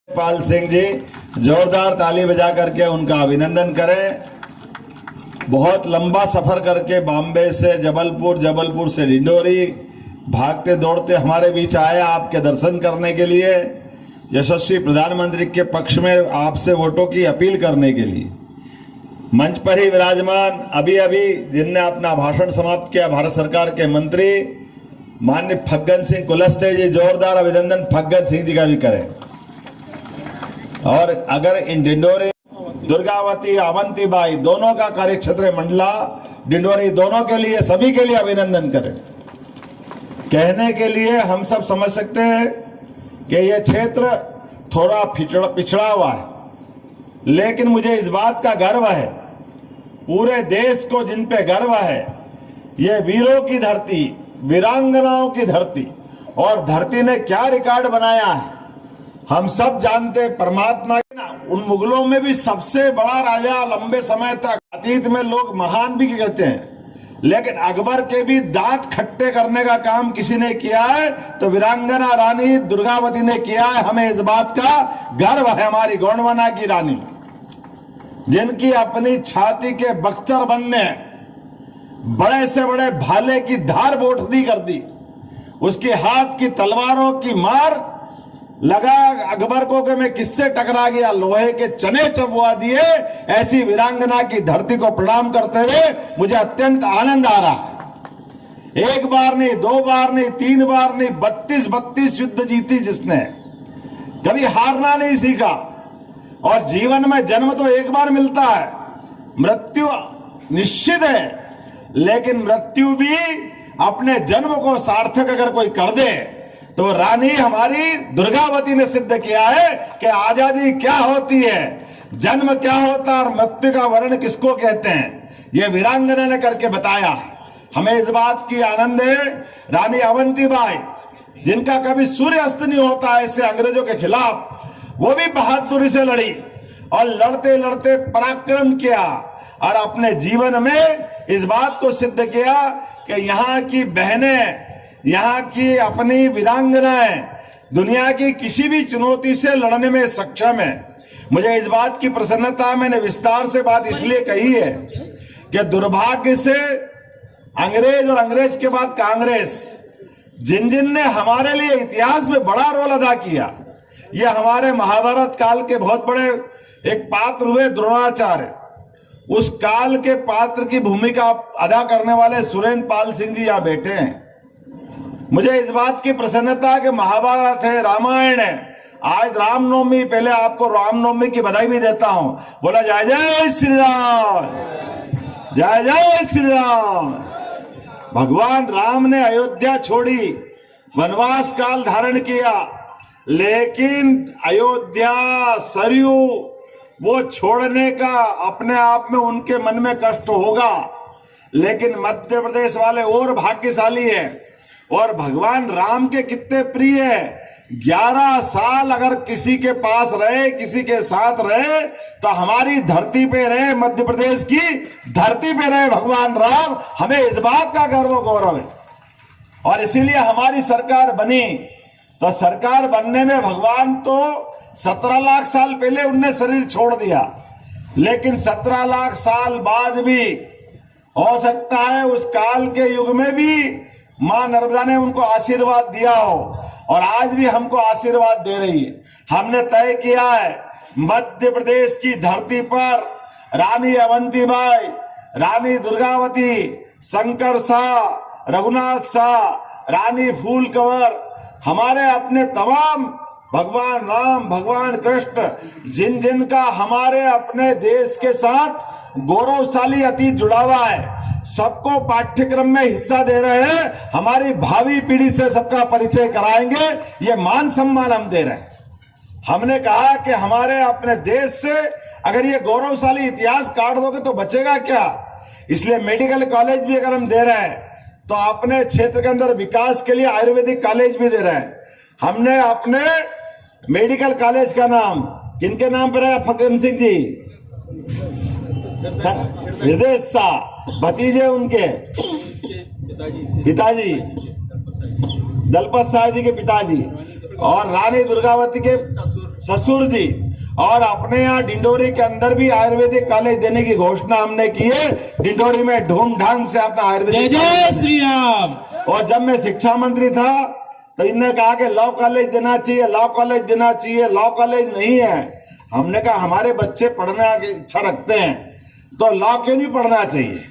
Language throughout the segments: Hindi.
पाल सिंह जी जोरदार ताली बजा करके उनका अभिनंदन करें। बहुत लंबा सफर करके बॉम्बे से जबलपुर, जबलपुर से डिंडोरी भागते दौड़ते हमारे बीच आए आपके दर्शन करने के लिए, यशस्वी प्रधानमंत्री के पक्ष में आपसे वोटों की अपील करने के लिए। मंच पर ही विराजमान अभी अभी जिनने अपना भाषण समाप्त किया, भारत सरकार के मंत्री माननीय फग्गन सिंह कुलस्ते जी, जोरदार अभिनंदन फग्गन सिंह जी का भी करें। और अगर इन डिंडोरी दुर्गावती अवंतीबाई दोनों का कार्य क्षेत्र मंडला डिंडोरी दोनों के लिए, सभी के लिए अभिनंदन करें। कहने के लिए हम सब समझ सकते हैं कि यह क्षेत्र थोड़ा पिछड़ा हुआ है, लेकिन मुझे इस बात का गर्व है, पूरे देश को जिन पे गर्व है, ये वीरों की धरती, वीरांगनाओं की धरती, और धरती ने क्या रिकॉर्ड बनाया है हम सब जानते। परमात्मा उन मुगलों में भी सबसे बड़ा राजा लंबे समय तक, अतीत में लोग महान भी कहते हैं, लेकिन अकबर के भी दांत खट्टे करने का काम किसी ने किया है तो वीरांगना रानी दुर्गावती ने किया है। हमें इस बात का गर्व है, हमारी गोंडवाना की रानी, जिनकी अपनी छाती के बख्तर बनने बड़े से बड़े भाले की धार बोठनी कर दी, उसके हाथ की तलवारों की मार लगा अकबर को कि मैं किससे टकरा गया, लोहे के चने चबवा दिए। ऐसी वीरांगना की धरती को प्रणाम करते हुए मुझे अत्यंत आनंद आ रहा है। एक बार नहीं, दो बार नहीं, तीन बार नहीं, 32 युद्ध जीती जिसने, कभी हारना नहीं सीखा। और जीवन में जन्म तो एक बार मिलता है, मृत्यु निश्चित है, लेकिन मृत्यु भी अपने जन्म को सार्थक अगर कोई कर दे तो रानी हमारी दुर्गावती ने सिद्ध किया है कि आजादी क्या होती है, जन्म क्या होता है और मृत्यु का वर्ण किसको कहते हैं, यह वीरांगना ने करके बताया है। हमें इस बात की आनंद है, रानी अवंतीबाई जिनका कभी सूर्य अस्त नहीं होता ऐसे अंग्रेजों के खिलाफ, वो भी बहादुरी से लड़ी और लड़ते लड़ते पराक्रम किया और अपने जीवन में इस बात को सिद्ध किया कि यहाँ की बहनें, यहाँ की अपनी वीरांगनाएं दुनिया की किसी भी चुनौती से लड़ने में सक्षम है। मुझे इस बात की प्रसन्नता, मैंने विस्तार से बात इसलिए कही है कि दुर्भाग्य से अंग्रेज और अंग्रेज के बाद कांग्रेस, जिन जिन ने हमारे लिए इतिहास में बड़ा रोल अदा किया, ये हमारे महाभारत काल के बहुत बड़े एक पात्र हुए द्रोणाचार्य, उस काल के पात्र की भूमिका अदा करने वाले सुरेंद्र पाल सिंह जी यहाँ बैठे हैं। मुझे इस बात की प्रसन्नता है कि महाभारत है, रामायण है, आज रामनवमी, पहले आपको रामनवमी की बधाई भी देता हूं। बोला जय जय श्री राम, जय जय श्री राम। भगवान राम ने अयोध्या छोड़ी, वनवास काल धारण किया, लेकिन अयोध्या सरयू वो छोड़ने का अपने आप में उनके मन में कष्ट होगा, लेकिन मध्य प्रदेश वाले और भाग्यशाली हैं और भगवान राम के कितने प्रिय है। 11 साल अगर किसी के पास रहे, किसी के साथ रहे, तो हमारी धरती पे रहे, मध्य प्रदेश की धरती पे रहे भगवान राम, हमें इस बात का गर्व गौरव है। और इसीलिए हमारी सरकार बनी। तो सरकार बनने में भगवान तो 17 लाख साल पहले उनने शरीर छोड़ दिया, लेकिन 17 लाख साल बाद भी हो सकता है उस काल के युग में भी मां नर्मदा ने उनको आशीर्वाद दिया हो, और आज भी हमको आशीर्वाद दे रही है। हमने तय किया है मध्य प्रदेश की धरती पर रानी अवंतीबाई, रानी दुर्गावती, शंकर शाह, रघुनाथ शाह, रानी फूल कंवर, हमारे अपने तमाम भगवान राम, भगवान कृष्ण, जिन जिन का हमारे अपने देश के साथ गौरवशाली अतीत जुड़ा हुआ है, सबको पाठ्यक्रम में हिस्सा दे रहे हैं। हमारी भावी पीढ़ी से सबका परिचय कराएंगे, ये मान सम्मान हम दे रहे हैं। हमने कहा कि हमारे अपने देश से अगर ये गौरवशाली इतिहास काट दोगे तो बचेगा क्या, इसलिए मेडिकल कॉलेज भी अगर हम दे रहे हैं तो अपने क्षेत्र के अंदर विकास के लिए आयुर्वेदिक कॉलेज भी दे रहे हैं। हमने अपने मेडिकल कॉलेज का नाम किनके नाम पर है? फग्गन सिंह जी, विदेश शाह, भतीजे उनके पिताजी, दलपत शाह जी के पिताजी, और रानी दुर्गावती के ससुर जी, और अपने यहाँ डिंडोरी के अंदर भी आयुर्वेदिक कॉलेज देने की घोषणा हमने की है। डिंडोरी में धूमधाम से अपना आयुर्वेदिक जय श्री राम। और जब मैं शिक्षा मंत्री था तो इनने कहा कि लॉ कॉलेज देना चाहिए, लॉ कॉलेज देना चाहिए। लॉ कॉलेज नहीं है। हमने कहा हमारे बच्चे पढ़ने की इच्छा रखते हैं तो लॉ क्यों नहीं पढ़ना चाहिए।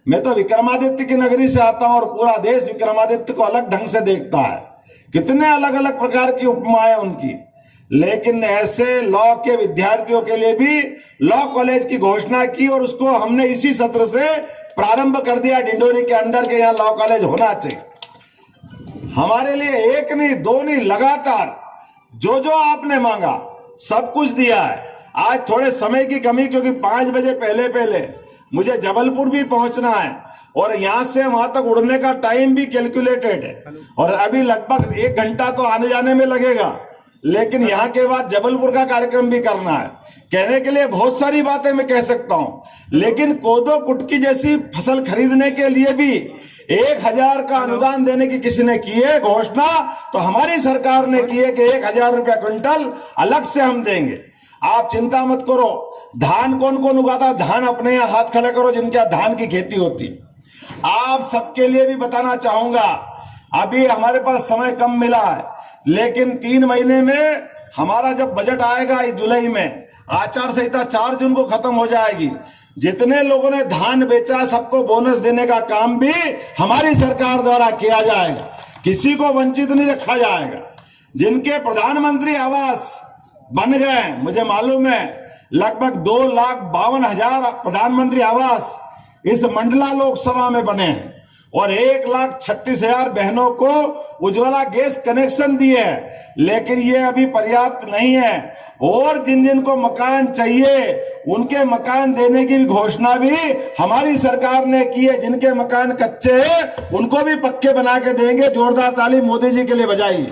मैं तो विक्रमादित्य की नगरी से आता हूं और पूरा देश विक्रमादित्य को अलग ढंग से देखता है। कितने अलग अलग प्रकार की उपमाएं उनकी, लेकिन ऐसे लॉ के विद्यार्थियों के लिए भी लॉ कॉलेज की घोषणा की और उसको हमने इसी सत्र से प्रारंभ कर दिया डिंडोरी के अंदर के यहाँ लॉ कॉलेज होना चाहिए। हमारे लिए एक नहीं दो नहीं, लगातार जो जो आपने मांगा सब कुछ दिया है। आज थोड़े समय की कमी, क्योंकि 5 बजे पहले मुझे जबलपुर भी पहुंचना है और यहां से वहां तक उड़ने का टाइम भी कैलकुलेटेड है और अभी लगभग 1 घंटा तो आने जाने में लगेगा, लेकिन यहाँ के बाद जबलपुर का कार्यक्रम भी करना है। कहने के लिए बहुत सारी बातें मैं कह सकता हूं, लेकिन कोदो कुटकी जैसी फसल खरीदने के लिए भी 1000 का अनुदान देने की किसी ने की है घोषणा, तो हमारी सरकार ने की है कि 1000 रुपया क्विंटल अलग से हम देंगे। आप चिंता मत करो। धान कौन कौन उगाता, धान अपने यहाँ हाथ खड़े करो जिनके यहाँ धान की खेती होती। आप सबके लिए भी बताना चाहूंगा, अभी हमारे पास समय कम मिला है, लेकिन 3 महीने में हमारा जब बजट आएगा जुलाई में, आचार संहिता 4 जून को खत्म हो जाएगी। जितने लोगों ने धान बेचा सबको बोनस देने का काम भी हमारी सरकार द्वारा किया जाएगा। किसी को वंचित नहीं रखा जाएगा। जिनके प्रधानमंत्री आवास बन गए, मुझे मालूम है लगभग 2,52,000 प्रधानमंत्री आवास इस मंडला लोकसभा में बने हैं और 1,36,000 बहनों को उज्ज्वला गैस कनेक्शन दिए हैं, लेकिन ये अभी पर्याप्त नहीं है। और जिन जिन को मकान चाहिए उनके मकान देने की घोषणा भी हमारी सरकार ने की है। जिनके मकान कच्चे हैं उनको भी पक्के बना के देंगे। जोरदार ताली मोदी जी के लिए बजाइए।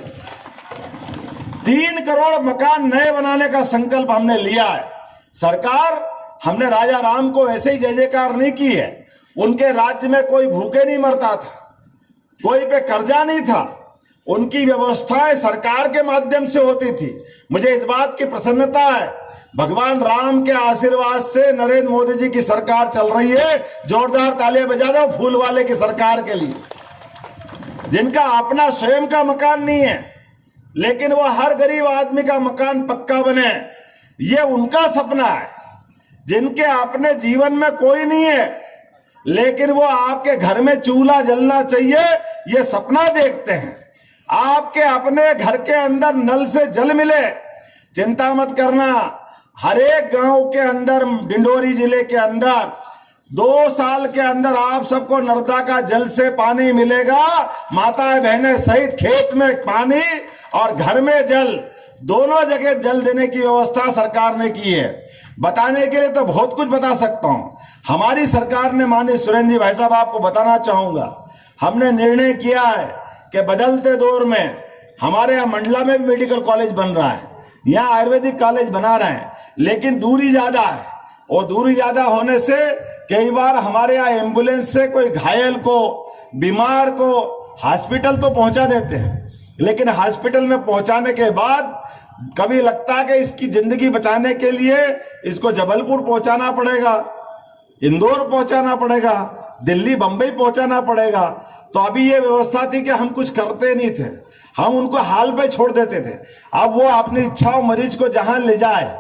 3 करोड़ मकान नए बनाने का संकल्प हमने लिया है। सरकार, हमने राजा राम को ऐसे ही जय जयकार नहीं की है। उनके राज्य में कोई भूखे नहीं मरता था, कोई पे कर्जा नहीं था। उनकी व्यवस्थाएं सरकार के माध्यम से होती थी। मुझे इस बात की प्रसन्नता है, भगवान राम के आशीर्वाद से नरेंद्र मोदी जी की सरकार चल रही है। जोरदार तालियां बजा दो फूल वाले की सरकार के लिए, जिनका अपना स्वयं का मकान नहीं है, लेकिन वो हर गरीब आदमी का मकान पक्का बने, ये उनका सपना है। जिनके अपने जीवन में कोई नहीं है, लेकिन वो आपके घर में चूल्हा जलना चाहिए, ये सपना देखते हैं। आपके अपने घर के अंदर नल से जल मिले, चिंता मत करना। हर एक गांव के अंदर, डिंडोरी जिले के अंदर 2 साल के अंदर आप सबको नर्मदा का जल से पानी मिलेगा। माताएं बहनें सहित खेत में पानी और घर में जल, दोनों जगह जल देने की व्यवस्था सरकार ने की है। बताने के लिए तो बहुत कुछ बता सकता हूं। हमारी सरकार ने, माननीय सुरेंद्र जी भाई साहब, आपको बताना चाहूंगा, हमने निर्णय किया है कि बदलते दौर में हमारे यहाँ मंडला में भी मेडिकल कॉलेज बन रहा है, यहाँ आयुर्वेदिक कॉलेज बना रहे हैं, लेकिन दूरी ज्यादा है। और दूरी ज्यादा होने से कई बार हमारे यहाँ एम्बुलेंस से कोई घायल को, बीमार को हॉस्पिटल तो पहुंचा देते हैं, लेकिन हॉस्पिटल में पहुंचाने के बाद कभी लगता है कि इसकी जिंदगी बचाने के लिए इसको जबलपुर पहुंचाना पड़ेगा, इंदौर पहुंचाना पड़ेगा, दिल्ली बंबई पहुंचाना पड़ेगा। तो अभी ये व्यवस्था थी कि हम कुछ करते नहीं थे, हम उनको हाल पे छोड़ देते थे। अब वो अपनी इच्छा मरीज को जहां ले जाए,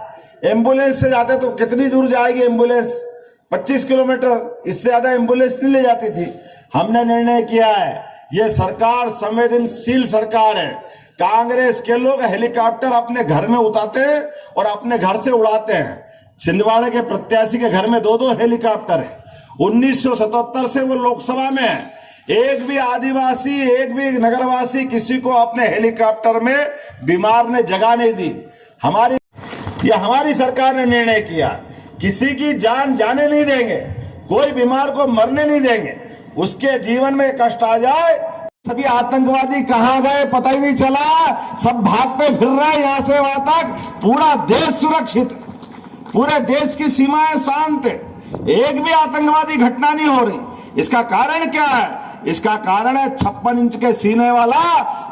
एम्बुलेंस से जाते तो कितनी दूर जाएगी एम्बुलेंस, 25 किलोमीटर, इससे ज्यादा एम्बुलेंस नहीं ले जाती थी। हमने निर्णय किया है, ये सरकार संवेदनशील सरकार है। कांग्रेस के लोग हेलीकॉप्टर अपने घर में उतारते हैं और अपने घर से उड़ाते हैं। छिंदवाड़े के प्रत्याशी के घर में 2-2 हेलीकॉप्टर है। 1977 से वो लोकसभा में है। एक भी आदिवासी, एक भी नगरवासी, किसी को अपने हेलीकॉप्टर में बीमार ने जगह नहीं दी। हमारी सरकार ने निर्णय किया, किसी की जान जाने नहीं देंगे, कोई बीमार को मरने नहीं देंगे, उसके जीवन में कष्ट आ जाए। सभी आतंकवादी कहां गए पता ही नहीं चला, सब भागते फिर रहे यहां से वहां तक। पूरा देश सुरक्षित, पूरे देश की सीमाएं शांत है, एक भी आतंकवादी घटना नहीं हो रही। इसका कारण क्या है? इसका कारण है 56 इंच के सीने वाला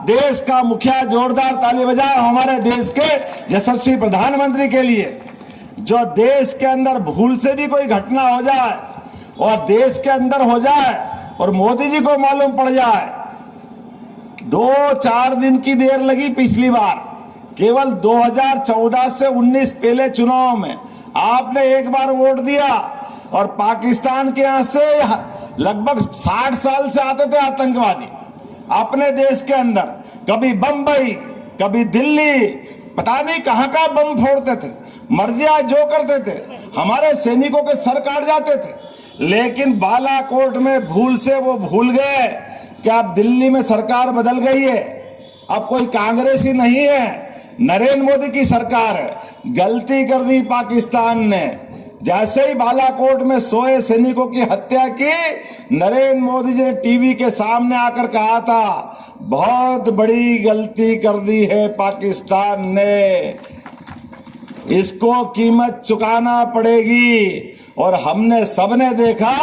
देश का मुखिया। जोरदार ताली बजाओ हमारे देश के यशस्वी प्रधानमंत्री के लिए, जो देश के अंदर भूल से भी कोई घटना हो जाए और देश के अंदर हो जाए और मोदी जी को मालूम पड़ जाए। 2-4 दिन की देर लगी पिछली बार, केवल 2014 से 19 पहले चुनाव में आपने एक बार वोट दिया और पाकिस्तान के यहां से लगभग 60 साल से आते थे आतंकवादी अपने देश के अंदर। कभी बंबई, कभी दिल्ली, पता नहीं कहां का बम फोड़ते थे, मर्जिया जो करते थे, हमारे सैनिकों के सर काट जाते थे। लेकिन बालाकोट में भूल से वो भूल गए कि अब दिल्ली में सरकार बदल गई है, अब कोई कांग्रेस ही नहीं है, नरेंद्र मोदी की सरकार है। गलती कर दी पाकिस्तान ने, जैसे ही बालाकोट में सोए सैनिकों की हत्या की, नरेंद्र मोदी जी ने टीवी के सामने आकर कहा था, बहुत बड़ी गलती कर दी है पाकिस्तान ने, इसको कीमत चुकाना पड़ेगी। और हमने सबने देखा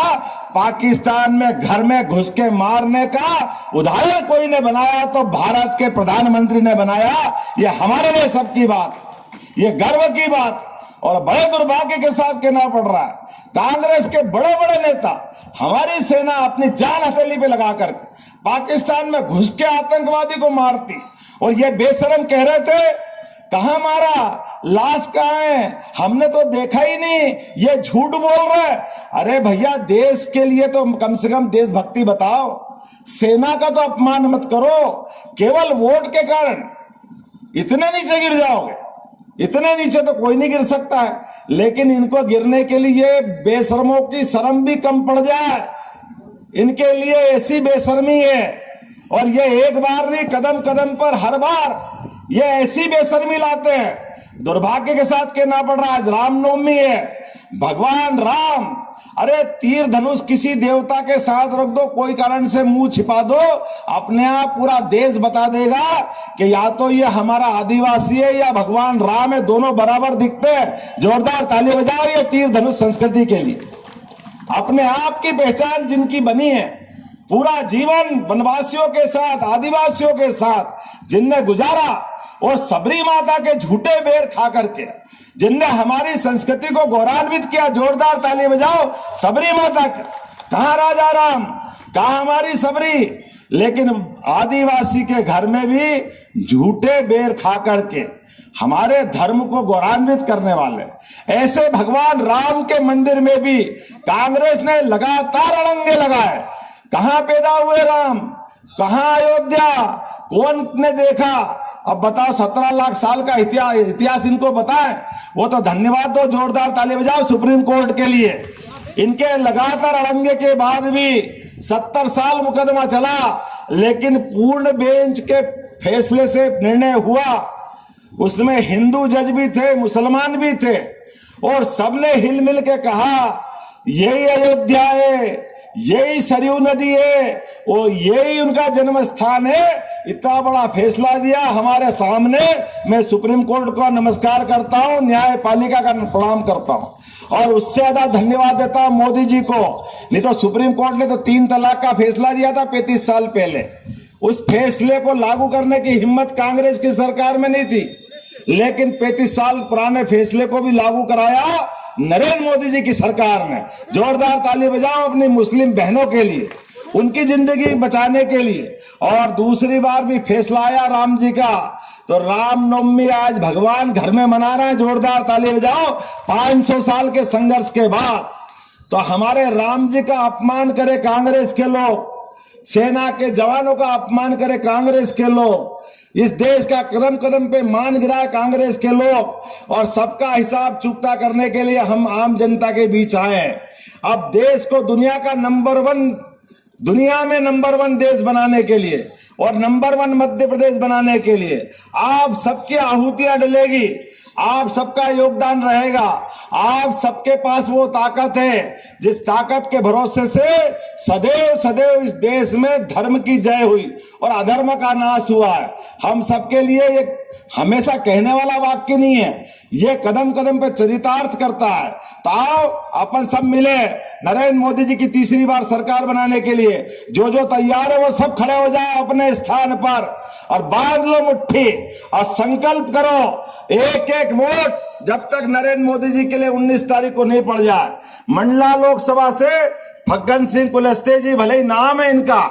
पाकिस्तान में घर में घुस के मारने का उदाहरण कोई ने बनाया तो भारत के प्रधानमंत्री ने बनाया। ये हमारे लिए सबकी बात, ये गर्व की बात और बड़े दुर्भाग्य के साथ कहना पड़ रहा है, कांग्रेस के बड़े बड़े नेता, हमारी सेना अपनी जान हथेली पे लगा करके पाकिस्तान में घुस के आतंकवादी को मारती। और ये बेशरम कह रहे थे कहां मारा, लाश कहां है, हमने तो देखा ही नहीं, ये झूठ बोल रहा है। अरे भैया, देश के लिए तो कम से कम देशभक्ति बताओ, सेना का तो अपमान मत करो। केवल वोट के कारण इतने नीचे गिर जाओगे, इतने नीचे तो कोई नहीं गिर सकता है, लेकिन इनको गिरने के लिए बेशर्मों की शर्म भी कम पड़ जाए, इनके लिए ऐसी बेशर्मी है। और ये एक बार नहीं, कदम कदम पर हर बार ये ऐसी बेशर्मी लाते हैं। दुर्भाग्य के साथ कहना पड़ रहा है, आज रामनवमी है, भगवान राम, अरे तीर धनुष किसी देवता के साथ रख दो, कोई कारण से मुंह छिपा दो, अपने आप पूरा देश बता देगा कि या तो ये हमारा आदिवासी है या भगवान राम है, दोनों बराबर दिखते हैं। जोरदार ताली बजाओ ये तीर धनुष संस्कृति के लिए। अपने आप की पहचान जिनकी बनी है, पूरा जीवन वनवासियों के साथ, आदिवासियों के साथ जिनने गुजारा, और सबरी माता के झूठे बेर खा करके जिनने हमारी संस्कृति को गौरवान्वित किया। जोरदार ताली बजाओ सबरी माता के। कहां राजा राम, कहां हमारी सबरी। लेकिन आदिवासी के घर में भी झूठे बेर खा करके हमारे धर्म को गौरवान्वित करने वाले ऐसे भगवान राम के मंदिर में भी कांग्रेस ने लगातार अड़ंगे लगाए। कहां पैदा हुए राम, कहां अयोध्या, कौन ने देखा। अब बताओ, 17 लाख साल का इतिहास इनको बताएं, वो तो धन्यवाद दो, जोरदार ताली बजाओ सुप्रीम कोर्ट के लिए। इनके लगातार अड़ंगे के बाद भी 70 साल मुकदमा चला, लेकिन पूर्ण बेंच के फैसले से निर्णय हुआ। उसमें हिंदू जज भी थे, मुसलमान भी थे, और सबने हिल मिल के कहा यही अयोध्या है, यही सरयू नदी है, वो यही उनका जन्म स्थान है। इतना बड़ा फैसला दिया हमारे सामने। मैं सुप्रीम कोर्ट को नमस्कार करता हूं, न्यायपालिका का प्रणाम करता हूं, और उससे ज्यादा धन्यवाद देता हूं मोदी जी को। नहीं तो सुप्रीम कोर्ट ने तो 3 तलाक का फैसला दिया था 35 साल पहले, उस फैसले को लागू करने की हिम्मत कांग्रेस की सरकार में नहीं थी, लेकिन 35 साल पुराने फैसले को भी लागू कराया नरेंद्र मोदी जी की सरकार ने। जोरदार ताली बजाओ अपनी मुस्लिम बहनों के लिए, उनकी जिंदगी बचाने के लिए। और दूसरी बार भी फैसला आया राम जी का, तो रामनवमी आज भगवान घर में मना रहे हैं। जोरदार ताली बजाओ 500 साल के संघर्ष के बाद। तो हमारे राम जी का अपमान करे कांग्रेस के लोग, सेना के जवानों का अपमान करे कांग्रेस के लोग, इस देश का कदम कदम पे मान गिराए कांग्रेस के लोग, और सबका हिसाब चुकता करने के लिए हम आम जनता के बीच आए। अब देश को दुनिया में नंबर 1 देश बनाने के लिए और नंबर 1 मध्य प्रदेश बनाने के लिए आप सबकी आहुतियां डलेगी, आप सबका योगदान रहेगा। आप सबके पास वो ताकत है जिस ताकत के भरोसे से सदैव सदैव इस देश में धर्म की जय हुई और अधर्म का नाश हुआ है। हम सबके लिए ये हमेशा कहने वाला वाक्य नहीं है, ये कदम कदम पे चरितार्थ करता है। तो आओ अपन सब मिले नरेंद्र मोदी जी की तीसरी बार सरकार बनाने के लिए जो जो तैयार है वो सब खड़े हो जाए अपने स्थान पर और बांध लो मुट्ठी और संकल्प करो एक एक वोट जब तक नरेंद्र मोदी जी के लिए 19 तारीख को नहीं पड़ जाए। मंडला लोकसभा से फग्गन सिंह कुलस्ते जी, भले ही नाम है इनका,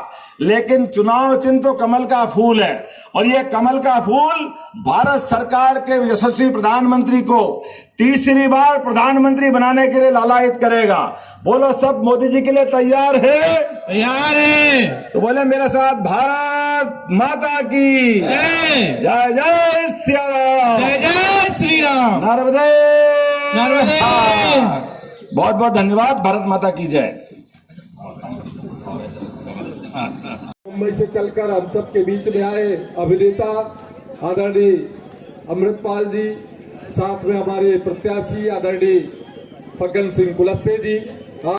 लेकिन चुनाव चिन्ह तो कमल का फूल है और ये कमल का फूल भारत सरकार के यशस्वी प्रधानमंत्री को तीसरी बार प्रधानमंत्री बनाने के लिए लालायित करेगा। बोलो सब मोदी जी के लिए तैयार है? तैयार है तो बोले मेरे साथ, भारत माता की जय जय जय श्री राम, जय जय श्री राम, नर्मदे नर्मदे। बहुत बहुत धन्यवाद। भारत माता की जय। मुंबई से चलकर हम सब के बीच में आए अभिनेता आदरणीय अमृतपाल जी, साथ में हमारे प्रत्याशी आदरणीय फग्गन सिंह कुलस्ते जी,